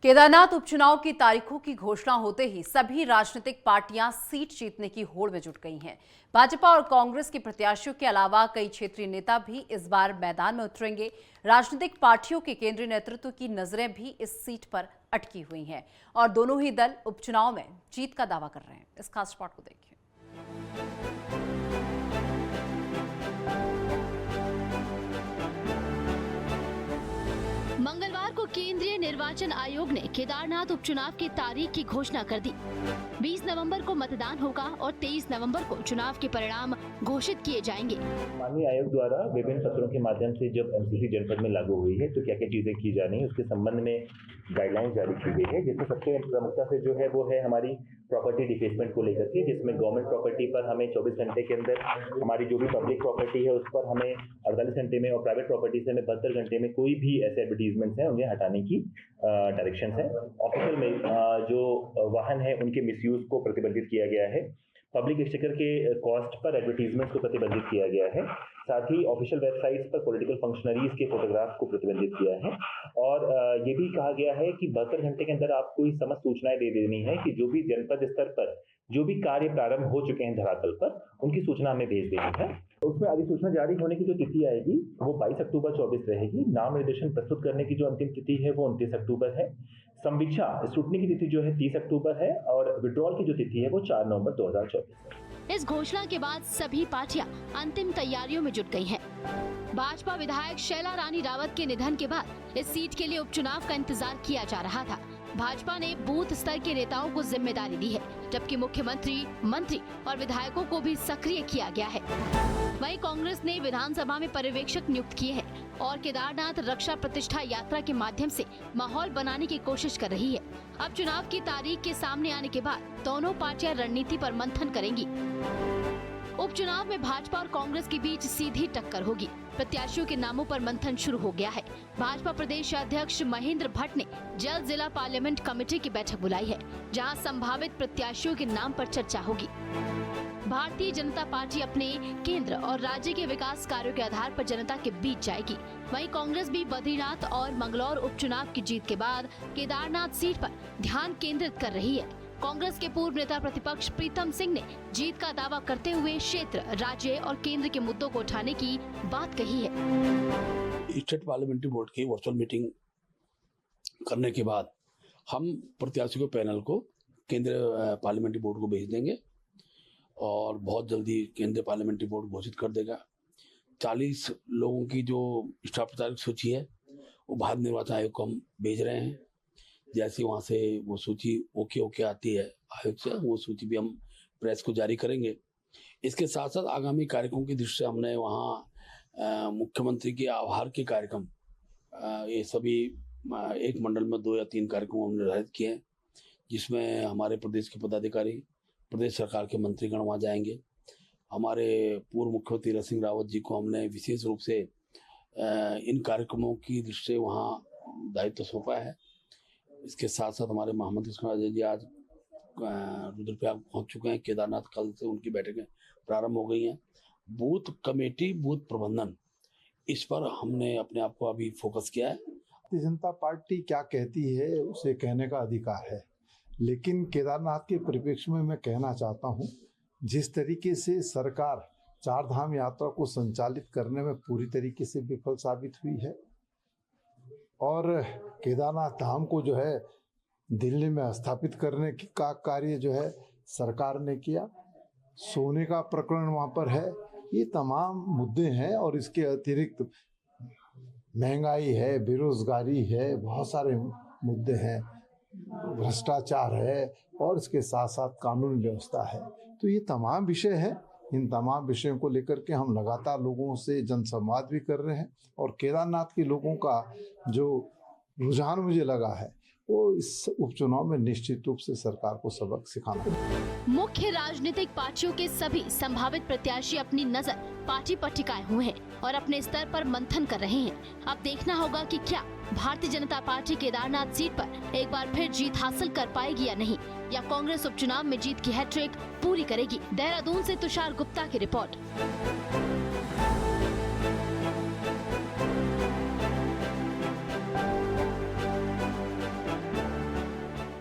केदारनाथ उपचुनाव की तारीखों की घोषणा होते ही सभी राजनीतिक पार्टियां सीट जीतने की होड़ में जुट गई हैं। भाजपा और कांग्रेस के प्रत्याशियों के अलावा कई क्षेत्रीय नेता भी इस बार मैदान में उतरेंगे। राजनीतिक पार्टियों के केंद्रीय नेतृत्व की नजरें भी इस सीट पर अटकी हुई हैं और दोनों ही दल उपचुनाव में जीत का दावा कर रहे हैं। इस खास रिपोर्ट को देखिए। मंगलवार को केंद्रीय निर्वाचन आयोग ने केदारनाथ उपचुनाव की तारीख की घोषणा कर दी। 20 नवंबर को मतदान होगा और 23 नवंबर को चुनाव के परिणाम घोषित किए जाएंगे। माननीय आयोग द्वारा विभिन्न सत्रों के माध्यम से जब एमसीसी जनपद में लागू हुई है तो क्या क्या चीजें की जानी है उसके संबंध में गाइडलाइन जारी की गई है, जिसमें सबसे प्रमुखता से जो है वो है हमारी प्रॉपर्टी डिफेसमेंट को लेकर के, जिसमें गवर्नमेंट प्रॉपर्टी पर हमें 24 घंटे के अंदर हमारी जो भी पब्लिक प्रॉपर्टी है उस पर हमें 48 घंटे में और प्राइवेट प्रॉपर्टी से हमें 72 घंटे में कोई भी ऐसे एडवर्टीजमेंट्स हैं उन्हें हटाने की डायरेक्शंस है। ऑफिशियल में जो वाहन है उनके मिसयूज को प्रतिबंधित किया गया है। पब्लिक एक्सचेकर के कॉस्ट पर एडवर्टीजमेंट्स को प्रतिबंधित किया गया है। साथ ही ऑफिशियल वेबसाइट्स पर पॉलिटिकल फंक्शनरीज के फोटोग्राफ्स को प्रतिबंधित किया है और ये भी कहा गया है कि 72 घंटे के अंदर आपको ये समस्त सूचनाएं दे देनी है कि जो भी जनपद स्तर पर जो भी कार्य प्रारंभ हो चुके हैं धरातल पर उनकी सूचना हमें भेज देनी है। उसमें अधिसूचना जारी होने की जो तिथि आएगी वो 22 अक्टूबर 24 रहेगी। नाम निर्देशन प्रस्तुत करने की जो अंतिम तिथि है वो 29 अक्टूबर है। समीक्षा स्क्रूटनी की तिथि जो है 30 अक्टूबर है और विड्रॉल की जो तिथि है वो 4 नवंबर 2024 है। इस घोषणा के बाद सभी पार्टियां अंतिम तैयारियों में जुट गई हैं। भाजपा विधायक शैला रानी रावत के निधन के बाद इस सीट के लिए उपचुनाव का इंतजार किया जा रहा था। भाजपा ने बूथ स्तर के नेताओं को जिम्मेदारी दी है, जबकि मुख्यमंत्री, मंत्री और विधायकों को भी सक्रिय किया गया है। वहीं कांग्रेस ने विधानसभा में पर्यवेक्षक नियुक्त किए हैं और केदारनाथ रक्षा प्रतिष्ठा यात्रा के माध्यम से माहौल बनाने की कोशिश कर रही है। अब चुनाव की तारीख के सामने आने के बाद दोनों पार्टियां रणनीति पर मंथन करेंगी। उपचुनाव में भाजपा और कांग्रेस के बीच सीधी टक्कर होगी। प्रत्याशियों के नामों पर मंथन शुरू हो गया है। भाजपा प्रदेश अध्यक्ष महेंद्र भट्ट ने जल्द जिला पार्लियामेंट कमेटी की बैठक बुलाई है, जहां संभावित प्रत्याशियों के नाम पर चर्चा होगी। भारतीय जनता पार्टी अपने केंद्र और राज्य के विकास कार्यों के आधार पर जनता के बीच जाएगी। वहीं कांग्रेस भी बद्रीनाथ और मंगलौर उपचुनाव की जीत के बाद केदारनाथ सीट पर ध्यान केंद्रित कर रही है। कांग्रेस के पूर्व नेता प्रतिपक्ष प्रीतम सिंह ने जीत का दावा करते हुए क्षेत्र, राज्य और केंद्र के मुद्दों को उठाने की बात कही है। स्टेट पार्लियामेंट्री बोर्ड की वर्चुअल मीटिंग करने के बाद हम प्रत्याशियों के पैनल को केंद्रीय पार्लियामेंट्री बोर्ड को भेज देंगे और बहुत जल्दी केंद्रीय पार्लियामेंट्री बोर्ड घोषित कर देगा। 40 लोगों की जो स्टाफ प्रचारक सूची है वो भारत निर्वाचन आयोग को हम भेज रहे हैं। जैसे वहाँ से वो सूची ओके आती है आयोग से, वो सूची भी हम प्रेस को जारी करेंगे। इसके साथ साथ आगामी कार्यक्रमों की दृष्टि से हमने वहाँ मुख्यमंत्री के आभार के कार्यक्रम ये सभी एक मंडल में 2 या 3 कार्यक्रम हमने निर्धारित किए हैं, जिसमें हमारे प्रदेश के पदाधिकारी, प्रदेश सरकार के मंत्रीगण वहाँ जाएंगे। हमारे पूर्व मुख्यमंत्री तीरथ सिंह रावत जी को हमने विशेष रूप से इन कार्यक्रमों की दृष्टि से वहाँ दायित्व सौंपा है। इसके साथ साथ हमारे महामंत्री अजय जी आज रुद्रप्रयाग पहुंच चुके हैं। केदारनाथ कल से उनकी बैठकें प्रारंभ हो गई हैं। बूथ कमेटी, बूथ प्रबंधन, इस पर हमने अपने आप को अभी फोकस किया है। भारतीय जनता पार्टी क्या कहती है उसे कहने का अधिकार है, लेकिन केदारनाथ के परिप्रेक्ष्य में मैं कहना चाहता हूँ, जिस तरीके से सरकार 4 धाम यात्रा को संचालित करने में पूरी तरीके से विफल साबित हुई है और केदारनाथ धाम को जो है दिल्ली में स्थापित करने का कार्य जो है सरकार ने किया, सोने का प्रकरण वहाँ पर है, ये तमाम मुद्दे हैं और इसके अतिरिक्त महंगाई है, बेरोजगारी है, बहुत सारे मुद्दे हैं, भ्रष्टाचार है और इसके साथ साथ कानून व्यवस्था है। तो ये तमाम विषय है। इन तमाम विषयों को लेकर के हम लगातार लोगों से जनसंवाद भी कर रहे हैं और केदारनाथ के लोगों का जो रुझान मुझे लगा है वो इस उपचुनाव में निश्चित रूप से सरकार को सबक सिखाना है। मुख्य राजनीतिक पार्टियों के सभी संभावित प्रत्याशी अपनी नजर पार्टी पर टिकाए हुए हैं और अपने स्तर पर मंथन कर रहे हैं। अब देखना होगा कि क्या भारतीय जनता पार्टी केदारनाथ सीट पर एक बार फिर जीत हासिल कर पाएगी या नहीं, या कांग्रेस उपचुनाव में जीत की हैट्रिक पूरी करेगी। देहरादून से तुषार गुप्ता की रिपोर्ट।